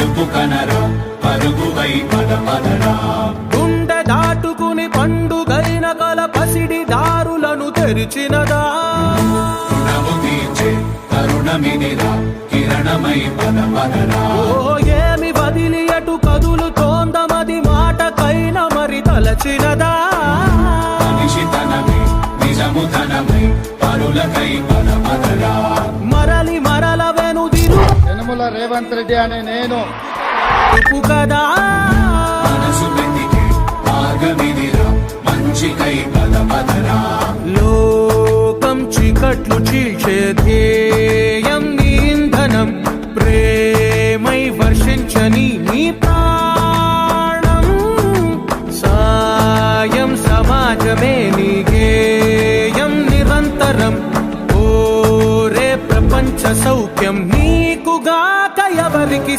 మలుపు కనరా పరుగువై పదపదరా గుండె దాటుకుని పండుగైన కల పసిడి దారులను తెరిచినదా రుణము తీర్చే తరుణమిదిరా కిరణమై పదపదరా ఓ ఏమి వదిలి అటు కదులుతోందమది మాటకైన మరి తలచినదా మనిషితనమే నిజముతనమై పరులకై పదపదరా మరలి మరల వెనుదిరు యనమల రేవంత్ రెడ్డి అనే నేను ఉప్పు కదా మనసు వెతికే మార్గమిదిరా మంచికై పదపదరా లోకం చీకట్లు చీల్చే ధ్యేయం నీ ఇంధనం ప్రేమై వర్షించని నీ